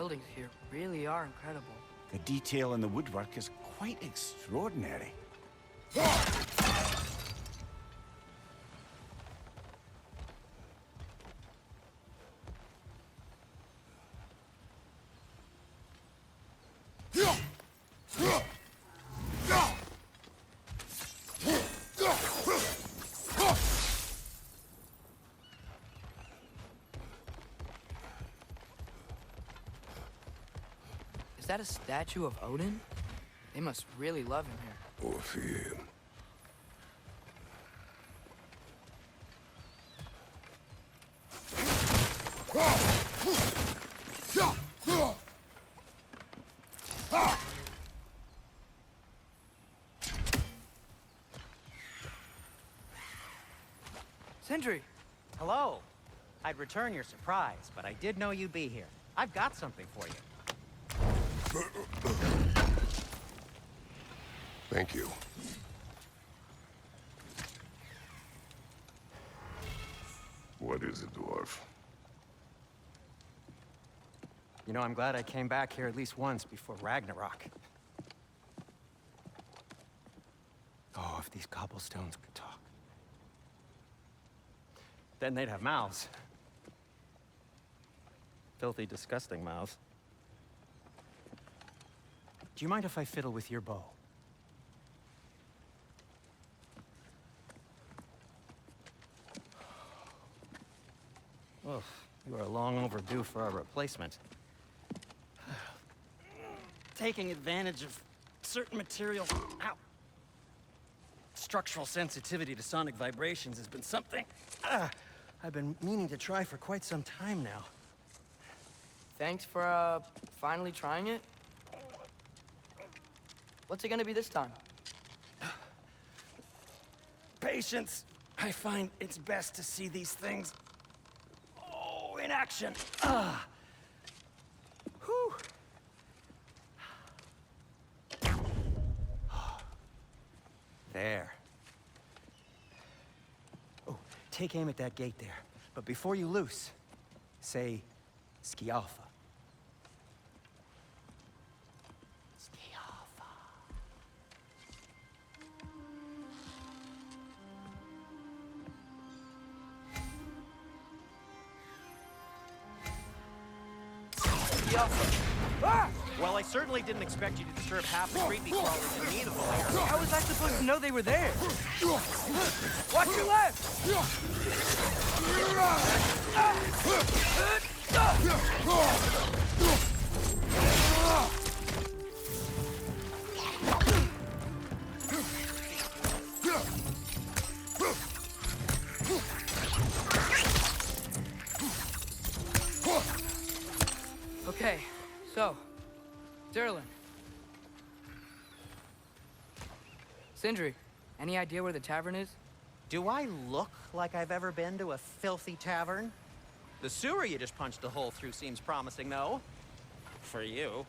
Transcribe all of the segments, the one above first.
buildings here really are incredible. The detail in the woodwork is quite extraordinary. Is that a statue of Odin? They must really love him here. Or fear him. Sindri! Hello. I'd return your surprise, but I did know you'd be here. I've got something for you. Thank you. What is it, dwarf? You know, I'm glad I came back here at least once before Ragnarok. Oh, if these cobblestones could talk. Then they'd have mouths. Filthy, disgusting mouths. Do you mind if I fiddle with your bow? Oh, you are long overdue for a replacement. Taking advantage of certain material. Ow. Structural sensitivity to sonic vibrations has been something I've been meaning to try for quite some time now. Thanks for, finally trying it. What's it gonna be this time? Patience. I find it's best to see these things, in action. Whew. There. Oh, take aim at that gate there. But before you loose, say, Skialfa. Well, I certainly didn't expect you to disturb half the creepy crawlers in need of a lair. How was I supposed to know they were there? Watch your left! Okay, so, Durlin. Sindri, any idea where the tavern is? Do I look like I've ever been to a filthy tavern? The sewer you just punched a hole through seems promising, though. For you.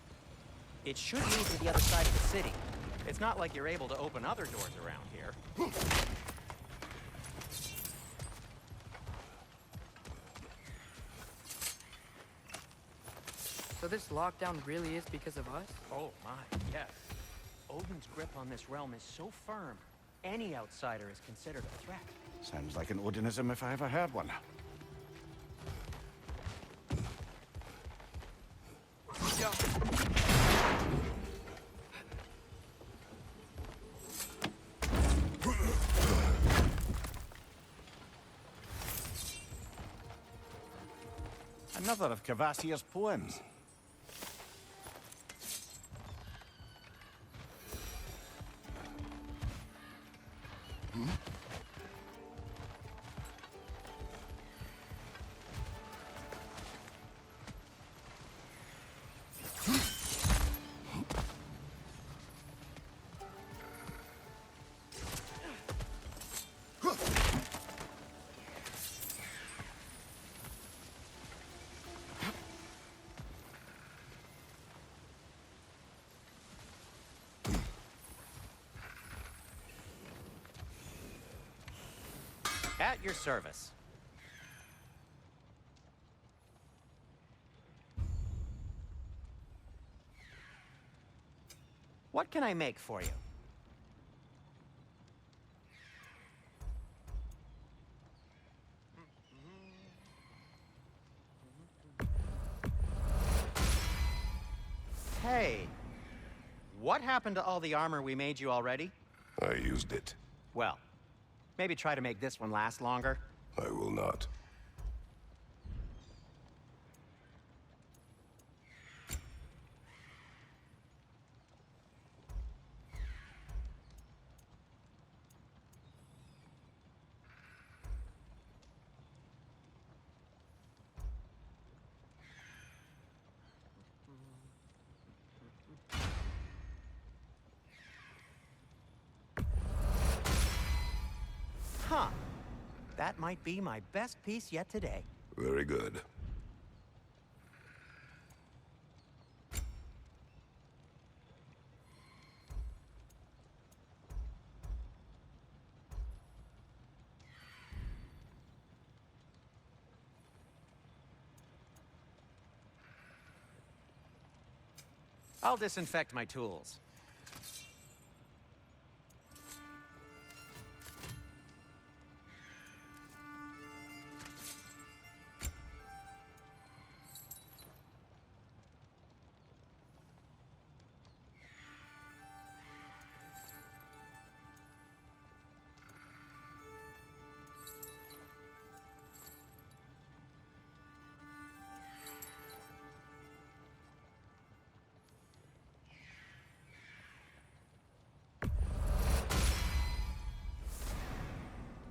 It should lead to the other side of the city. It's not like you're able to open other doors around here. So this lockdown really is because of us? Oh my, yes. Odin's grip on this realm is so firm, any outsider is considered a threat. Sounds like an Odinism if I ever heard one. Yo. Another of Kvasir's poems. At your service. What can I make for you? Hey, what happened to all the armor we made you already? I used it. Well, maybe try to make this one last longer. I will not. Huh. That might be my best piece yet today. Very good. I'll disinfect my tools.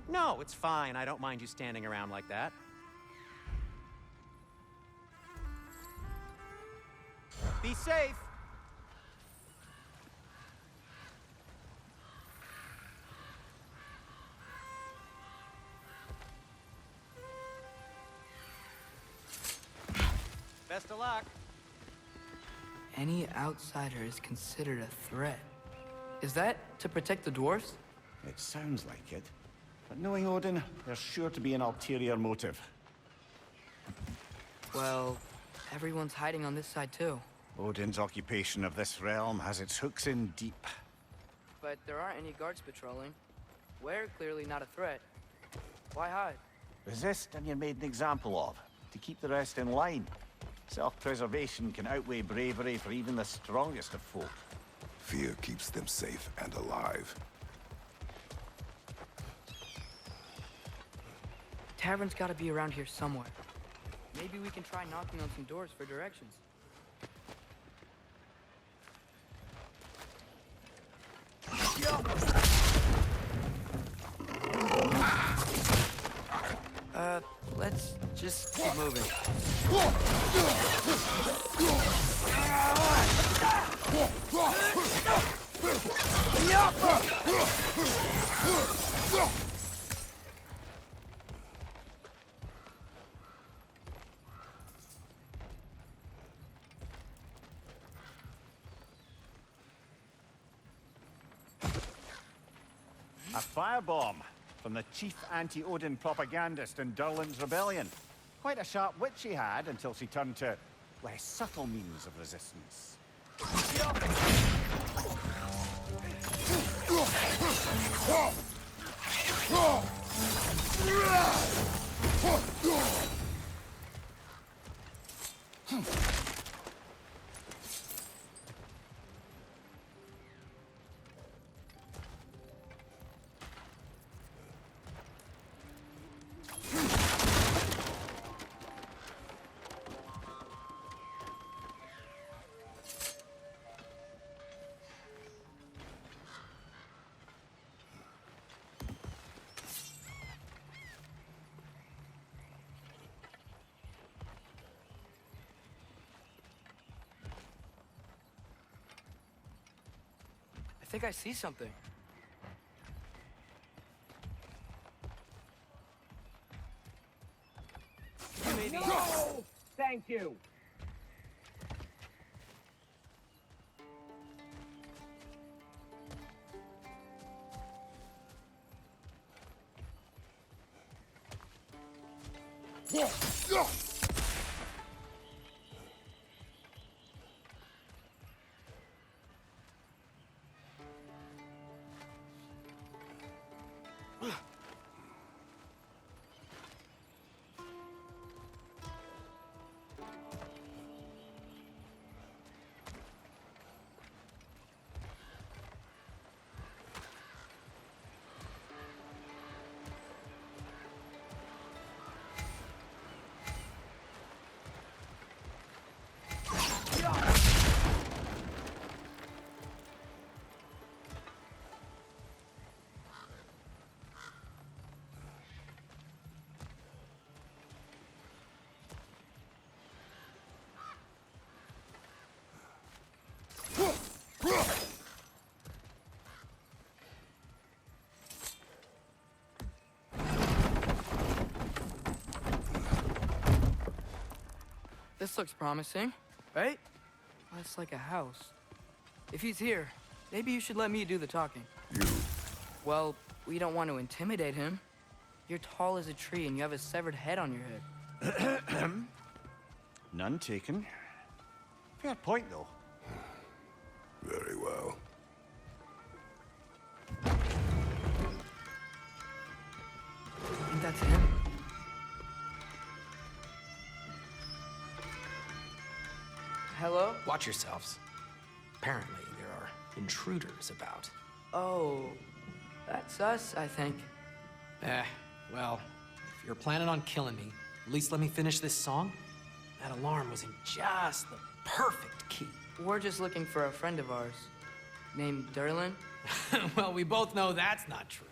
No, it's fine. I don't mind you standing around like that. Be safe! Best of luck. Any outsider is considered a threat. Is that to protect the dwarfs? It sounds like it. But knowing Odin, there's sure to be an ulterior motive. Well, everyone's hiding on this side too. Odin's occupation of this realm has its hooks in deep. But there aren't any guards patrolling. We're clearly not a threat. Why hide? Resist and you're made an example of, to keep the rest in line. Self-preservation can outweigh bravery for even the strongest of folk. Fear keeps them safe and alive. Tavern's gotta be around here somewhere. Maybe we can try knocking on some doors for directions. Let's just keep moving. A firebomb from the chief anti-Odin propagandist in Durlin's rebellion. Quite a sharp wit she had until she turned to less subtle means of resistance. I think I see something. No! Thank you. This looks promising, right? That's like a house. If he's here, maybe you should let me do the talking. You. Well, we don't want to intimidate him. You're tall as a tree and you have a severed head on your head. None taken. Fair point, though. Very well. I think that's him. Hello? Watch yourselves. Apparently, there are intruders about. Oh, that's us, I think. Well, if you're planning on killing me, at least let me finish this song. That alarm was in just the perfect key. We're just looking for a friend of ours, named Derlin. Well, we both know that's not true.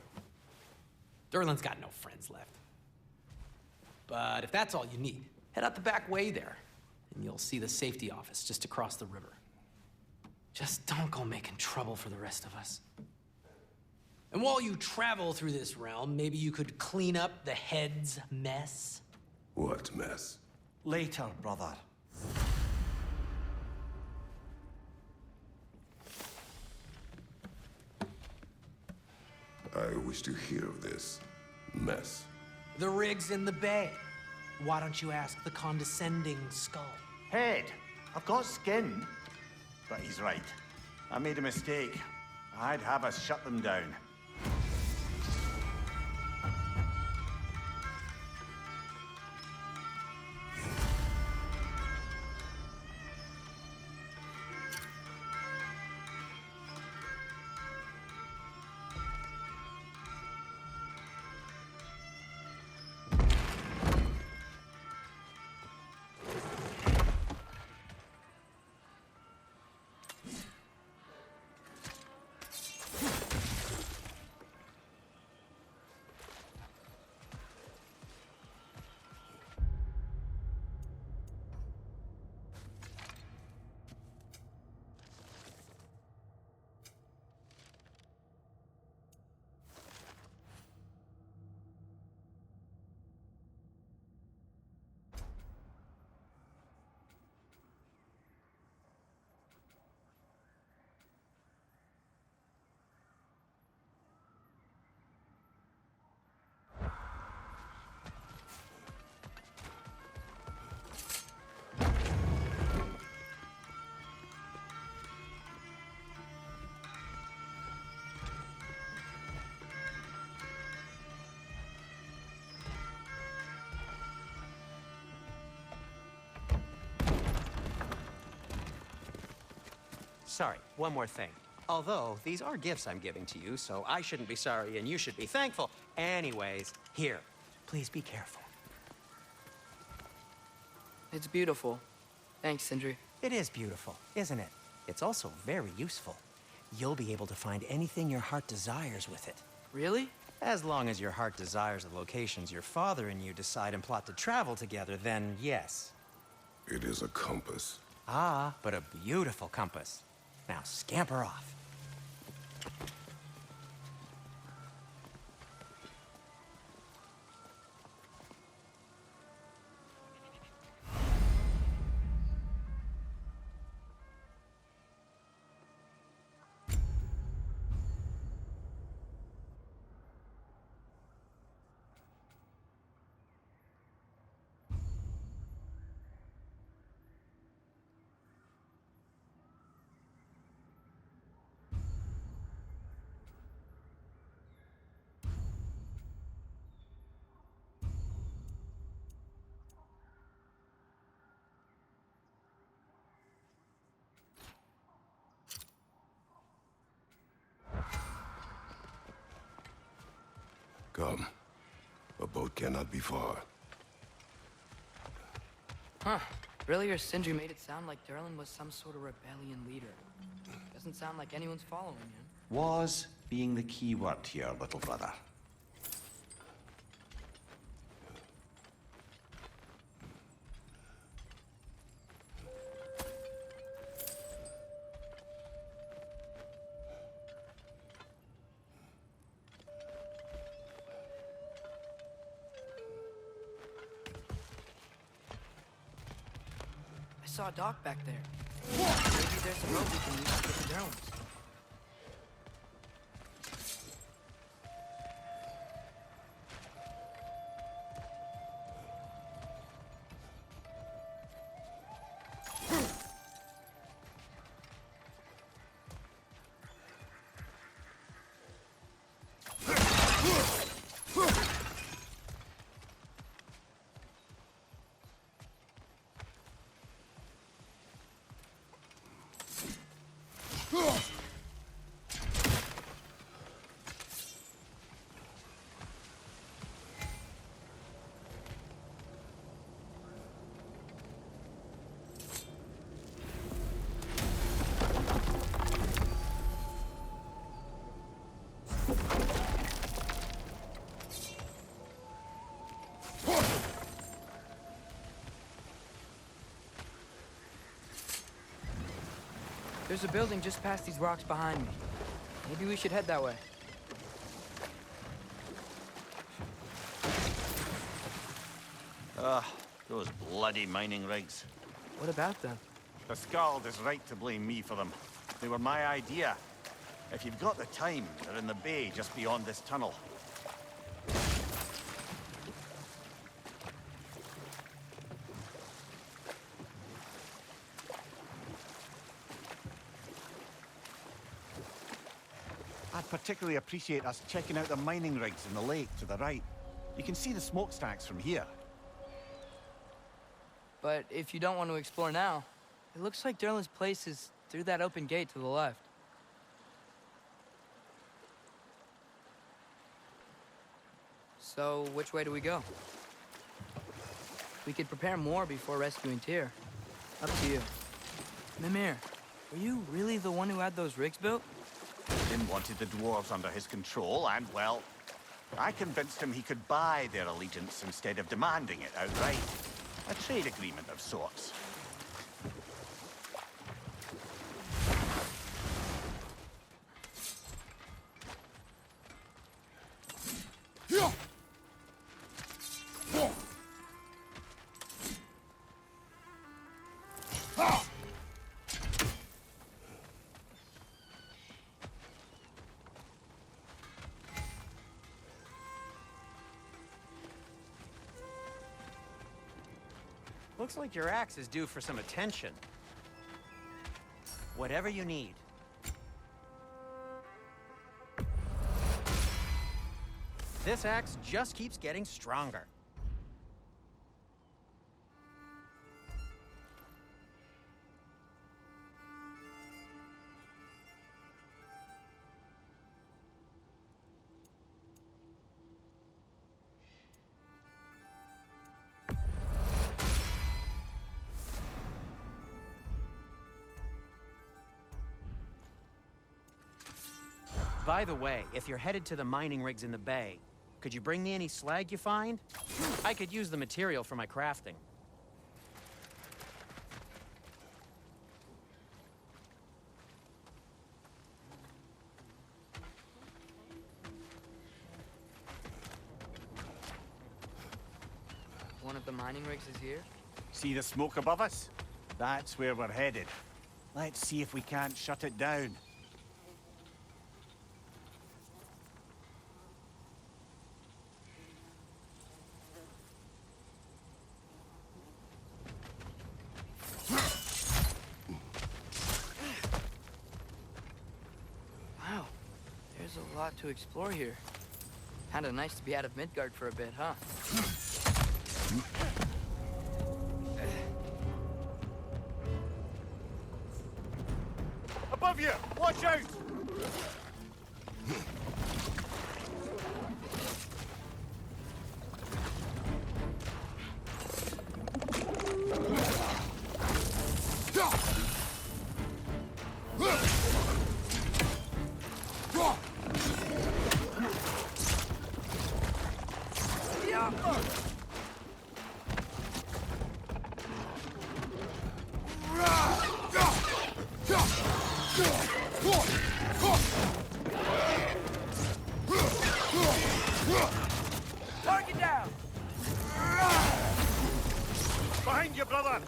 Derlin's got no friends left. But if that's all you need, head out the back way there, and you'll see the safety office just across the river. Just don't go making trouble for the rest of us. And while you travel through this realm, maybe you could clean up the head's mess? What mess? Later, brother. I wish to hear of this mess. The rig's in the bay. Why don't you ask the condescending skull? Head, I've got skin. But he's right. I made a mistake. I'd have us shut them down. Sorry, one more thing. Although, these are gifts I'm giving to you, so I shouldn't be sorry and you should be thankful. Anyways, here, please be careful. It's beautiful. Thanks, Sindri. It is beautiful, isn't it? It's also very useful. You'll be able to find anything your heart desires with it. Really? As long as your heart desires the locations your father and you decide and plot to travel together, then yes. It is a compass. Ah, but a beautiful compass. Now scamper off. Come. A boat cannot be far. Huh. Earlier, Sindri made it sound like Derlin was some sort of rebellion leader. Doesn't sound like anyone's following him. Was being the key word here, little brother. saw Doc back there. Maybe there's a road we can use to get to Derwin's. There's a building just past these rocks behind me. Maybe we should head that way. Those bloody mining rigs. What about them? The Skald is right to blame me for them. They were my idea. If you've got the time, they're in the bay just beyond this tunnel. I'd particularly appreciate us checking out the mining rigs in the lake to the right. You can see the smokestacks from here. But if you don't want to explore now, it looks like Derlin's place is through that open gate to the left. So, which way do we go? We could prepare more before rescuing Tyr. Up to you. Mimir, were you really the one who had those rigs built? Odin wanted the dwarves under his control, and, well, I convinced him he could buy their allegiance instead of demanding it outright. A trade agreement of sorts. Looks like your axe is due for some attention. Whatever you need. This axe just keeps getting stronger. By the way, if you're headed to the mining rigs in the bay, could you bring me any slag you find? I could use the material for my crafting. One of the mining rigs is here? See the smoke above us? That's where we're headed. Let's see if we can't shut it down. Wow, there's a lot to explore here. Kinda nice to be out of Midgard for a bit, huh? Above you! Watch out! Target down! Behind you, brother!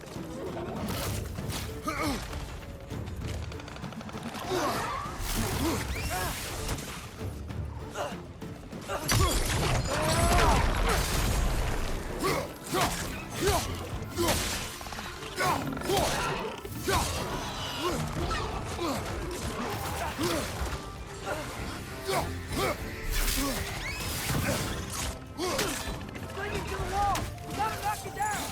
Clinging to the wall! Gotta knock it down!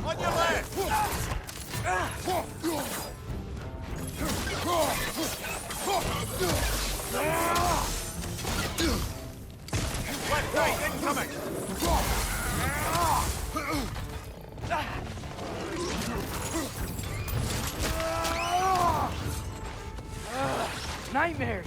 On your left! Left right, incoming! Nightmares!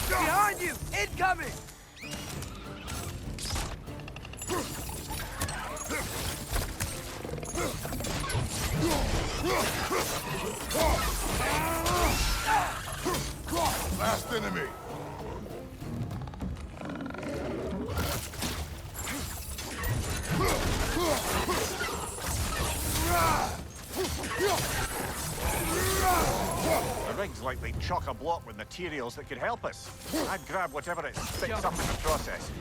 Behind you! Incoming! Last enemy. The rig's likely chock-a-block with materials that could help us. I'd grab whatever it spits up in the process.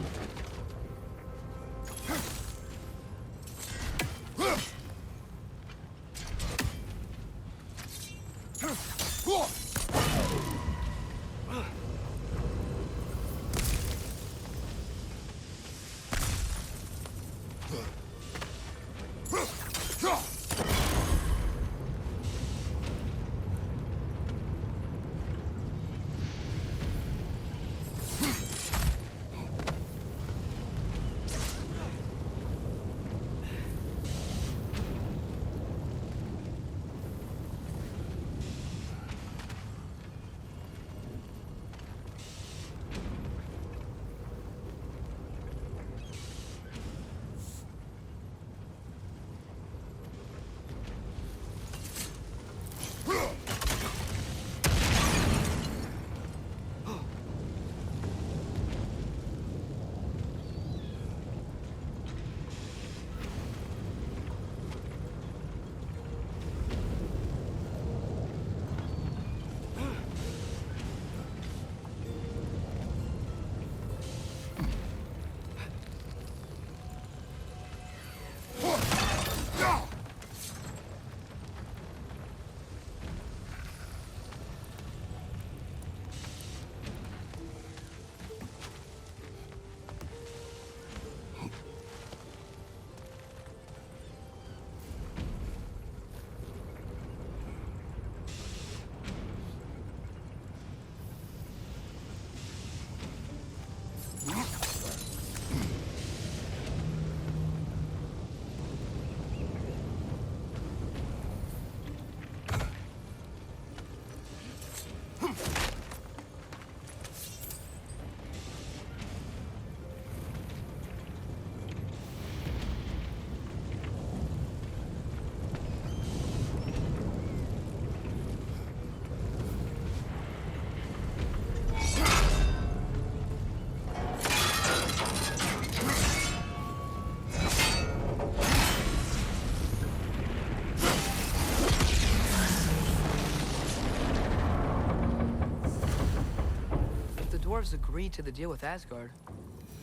dwarves agreed to the deal with Asgard,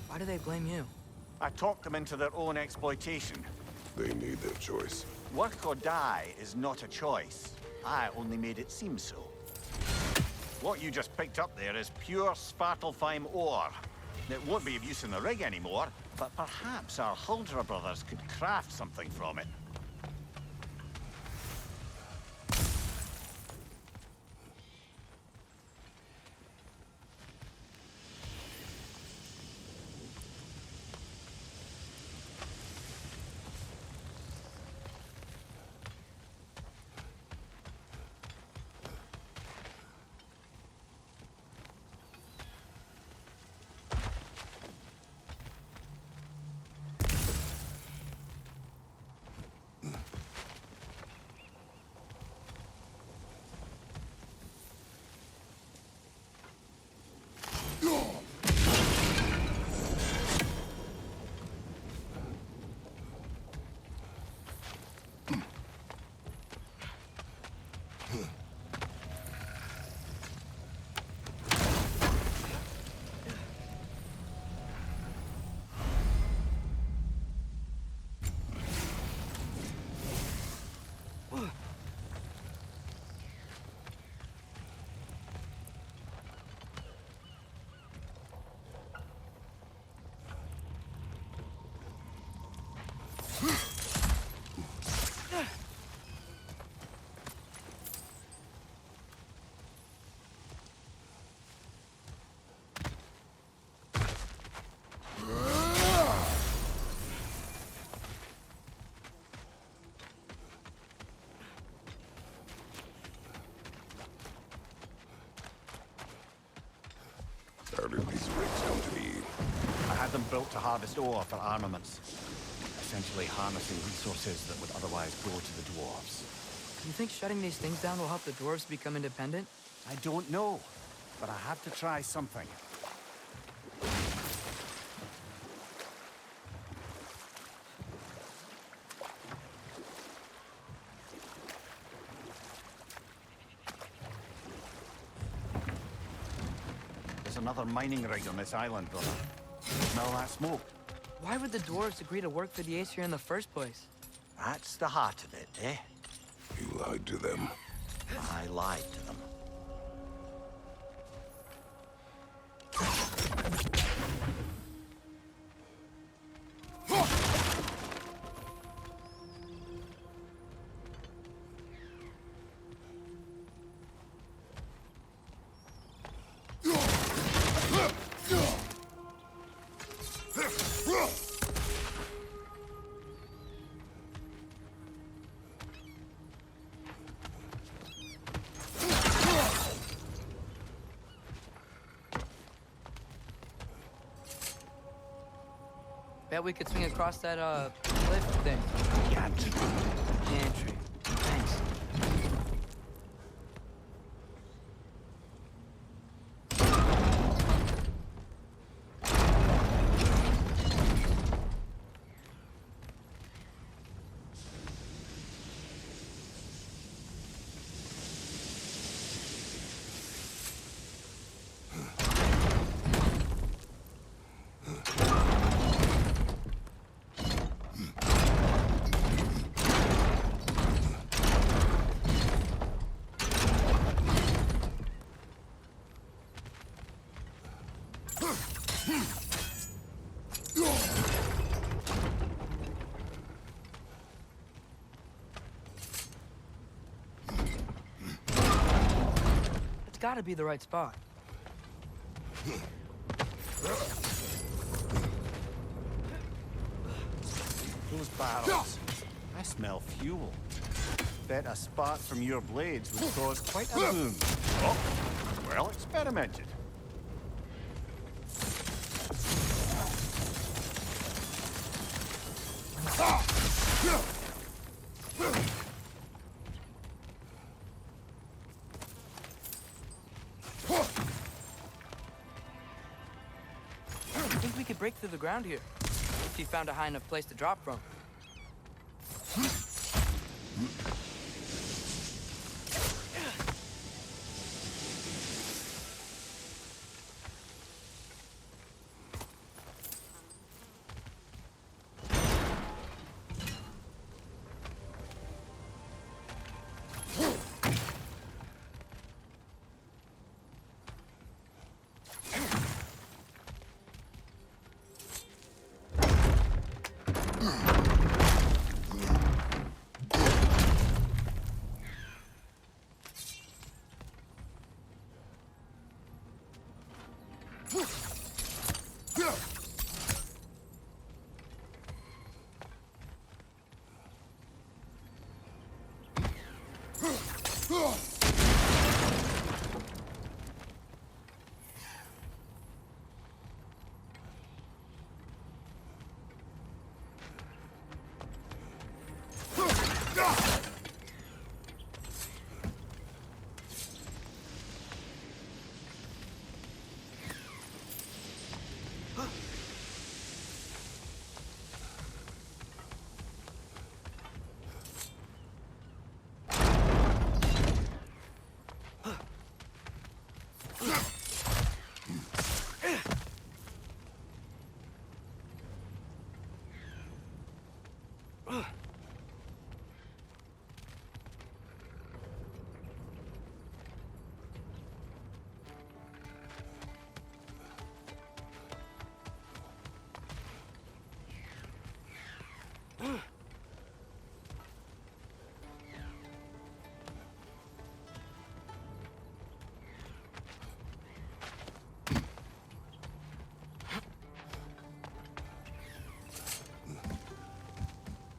why do they blame you? I talked them into their own exploitation. They need their choice. Work or die is not a choice. I only made it seem so. What you just picked up there is pure Svartalfheim ore. It won't be of use in the rig anymore, but perhaps our Huldra brothers could craft something from it. had them built to harvest ore for armaments. Essentially harnessing resources that would otherwise go to the dwarves. You think shutting these things down will help the dwarves become independent? I don't know, but I have to try something. There's another mining rig on this island, brother. Smell that smoke? Why would the dwarves agree to work for the Aesir in the first place? That's the heart of it, eh? You lied to them. I lied to them. Bet we could swing across that, cliff thing. Gantry. Gantry. Thanks. It's gotta be the right spot. Those barrels. I smell fuel. Bet a spark from your blades would cause quite a boom. Oh, well experimented. I think we could break through the ground here. If you found a high enough place to drop from.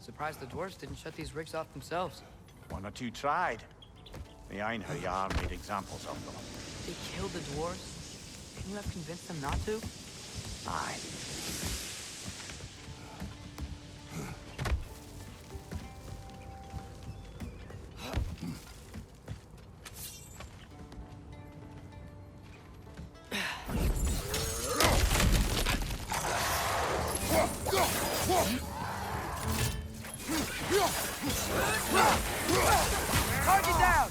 Surprised the dwarves didn't shut these rigs off themselves. One or two tried. The Einherjar made examples of them. They killed the dwarves? Couldn't you have convinced them not to? Aye. Target down!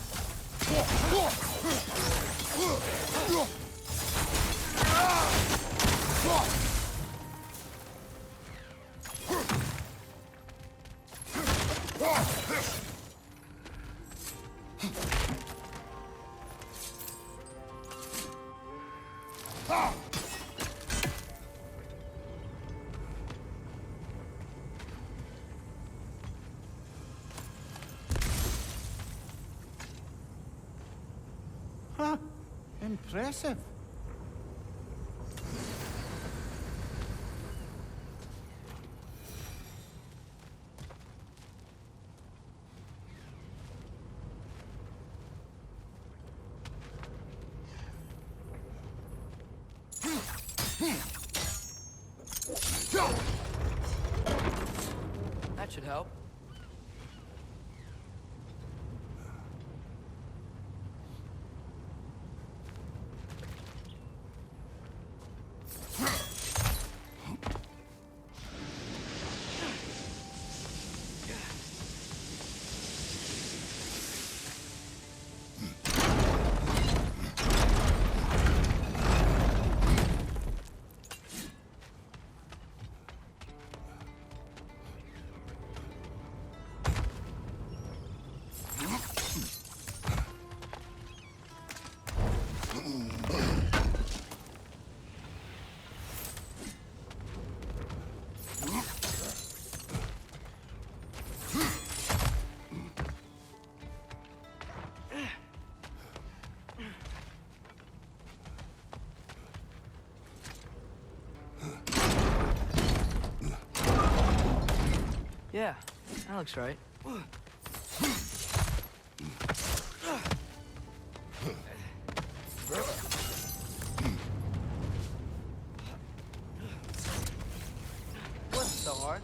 Huh. Impressive. That should help. Yeah, that looks right. What's so hard?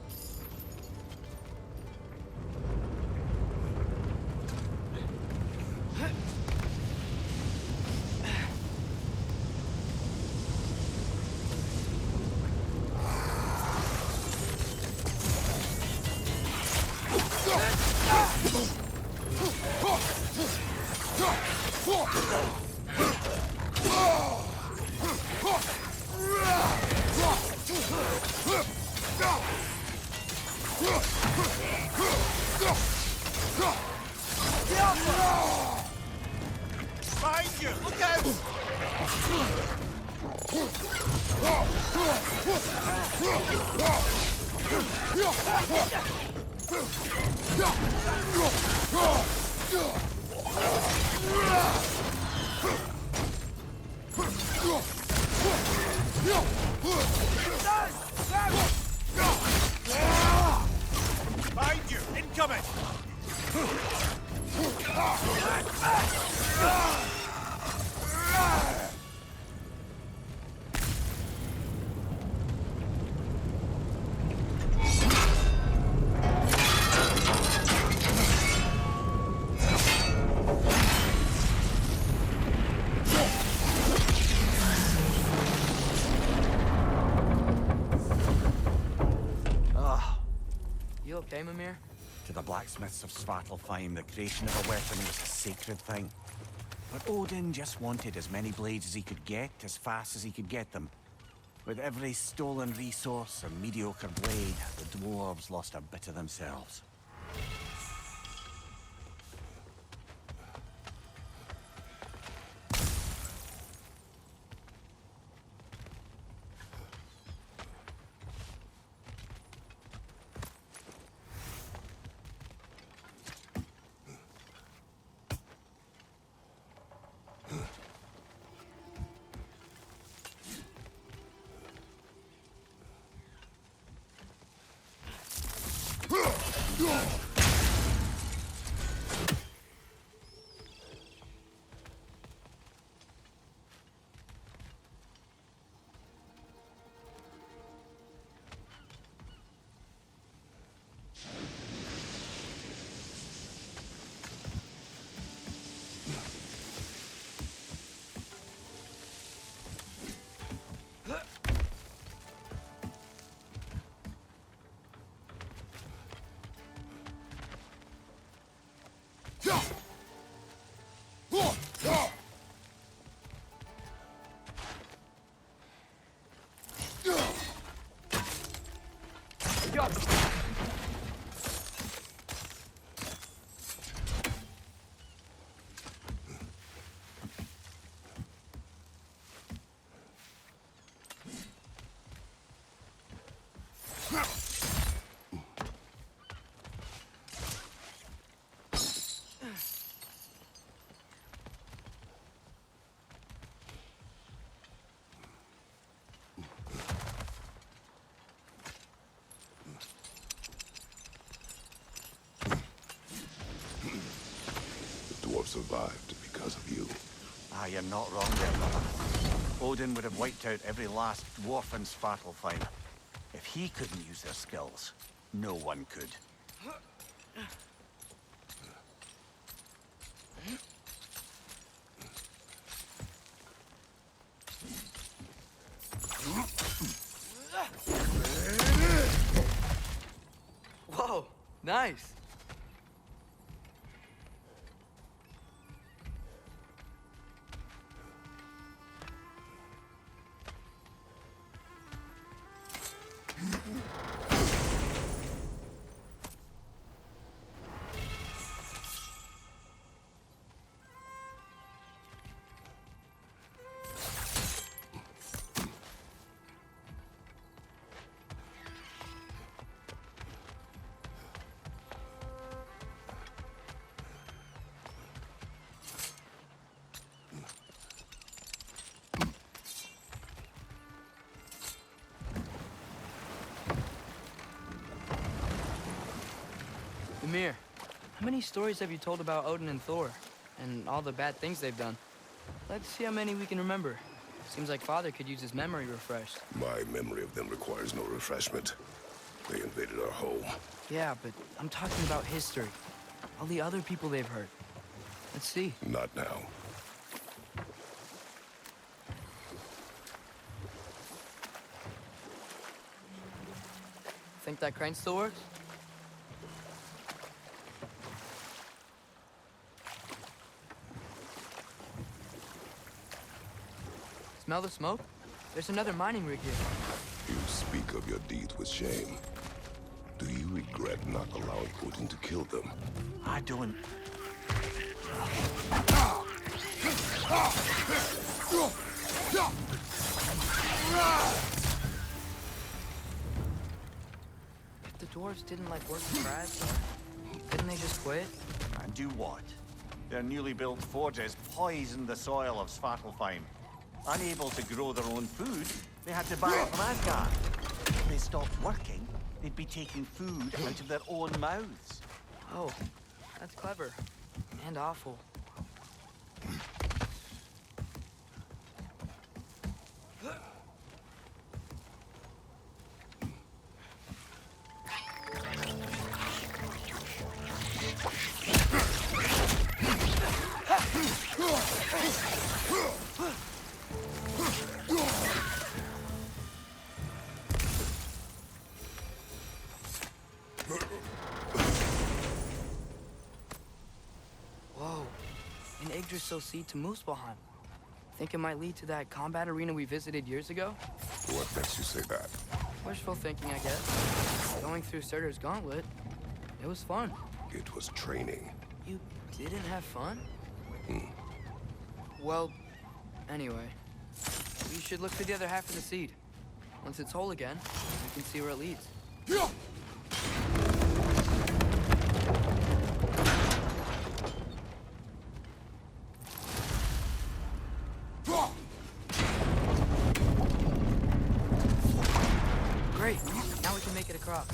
Behind you! Look out! Behind you! Incoming! You okay, Mimir? To the blacksmiths of Svartalfheim, the creation of a weapon was a sacred thing. But Odin just wanted as many blades as he could get, as fast as he could get them. With every stolen resource and mediocre blade, the dwarves lost a bit of themselves. The dwarf survived because of you. Ah, you're not wrong there, brother. Odin would have wiped out every last dwarf in Svartalfheim. If he couldn't use their skills, no one could. Whoa, nice. Ymir, how many stories have you told about Odin and Thor? And all the bad things they've done? Let's see how many we can remember. Seems like Father could use his memory refreshed. My memory of them requires no refreshment. They invaded our home. Yeah, but I'm talking about history. All the other people they've hurt. Let's see. Not now. Think that crane still works? Smell the smoke? There's another mining rig here. You speak of your deeds with shame. Do you regret not allowing Odin to kill them? I don't. If the dwarves didn't like working for Asgard, couldn't they just quit? And do what? Their newly built forges poisoned the soil of Svartalfheim. Unable to grow their own food, they had to buy it from Asgard. If they stopped working, they'd be taking food out of their own mouths. Oh, that's clever. And awful. Whoa, an Yggdrasil seed to Muspelheim. Think it might lead to that combat arena we visited years ago? What makes you say that? Wishful thinking, I guess. Going through Surtur's gauntlet, it was fun. It was training. You didn't have fun? Well, anyway. We should look for the other half of the seed. Once it's whole again, we can see where it leads. Great. Now we can make it across.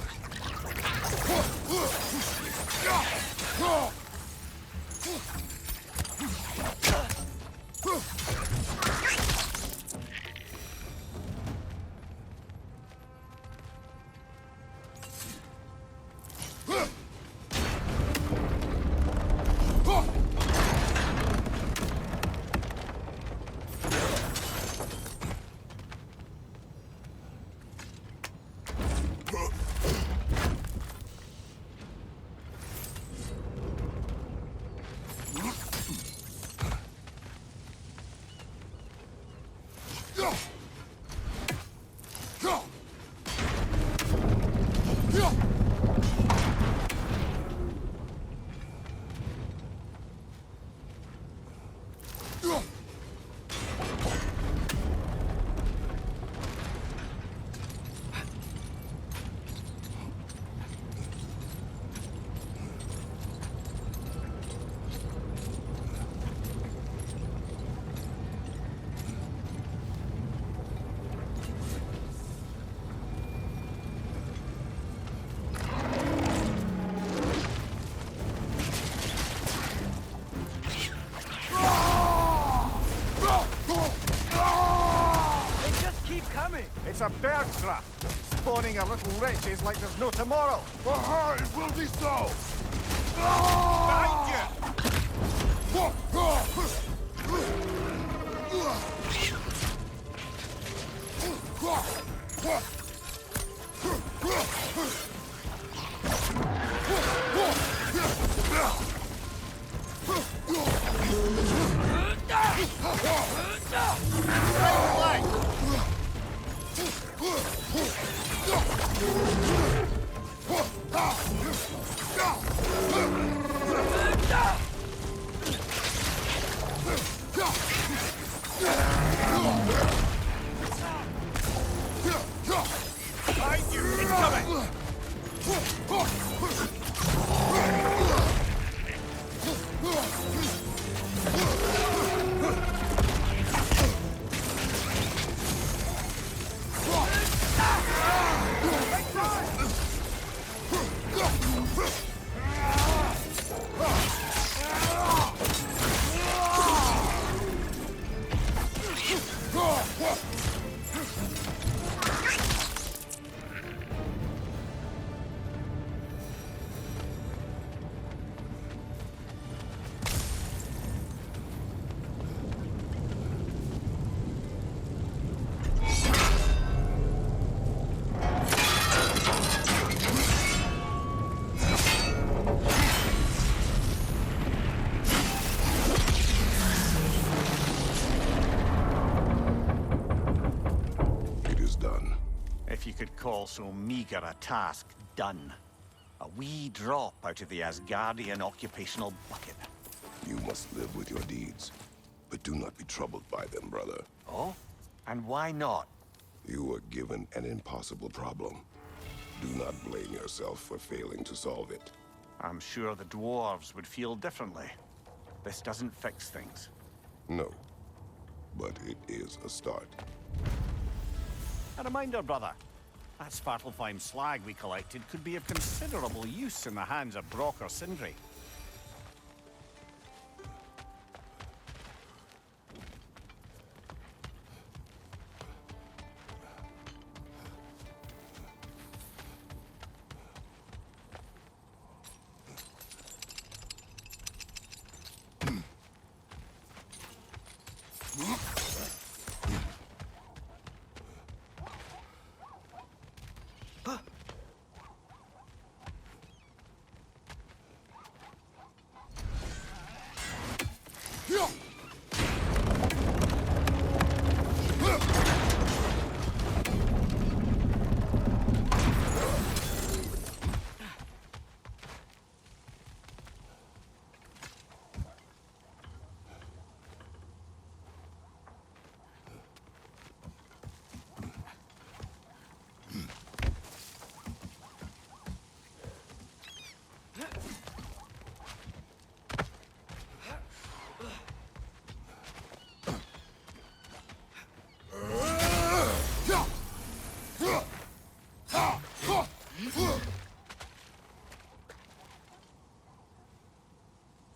Bergcraft, spawning our little wretches like there's no tomorrow. Aha, it will be so! Behind you! Behind you! Incoming! If you could call so meager a task done. A wee drop out of the Asgardian occupational bucket. You must live with your deeds, but do not be troubled by them, brother. Oh? And why not? You were given an impossible problem. Do not blame yourself for failing to solve it. I'm sure the dwarves would feel differently. This doesn't fix things. No, but it is a start. A reminder, brother. That Svartalfheim slag we collected could be of considerable use in the hands of Brock or Sindri.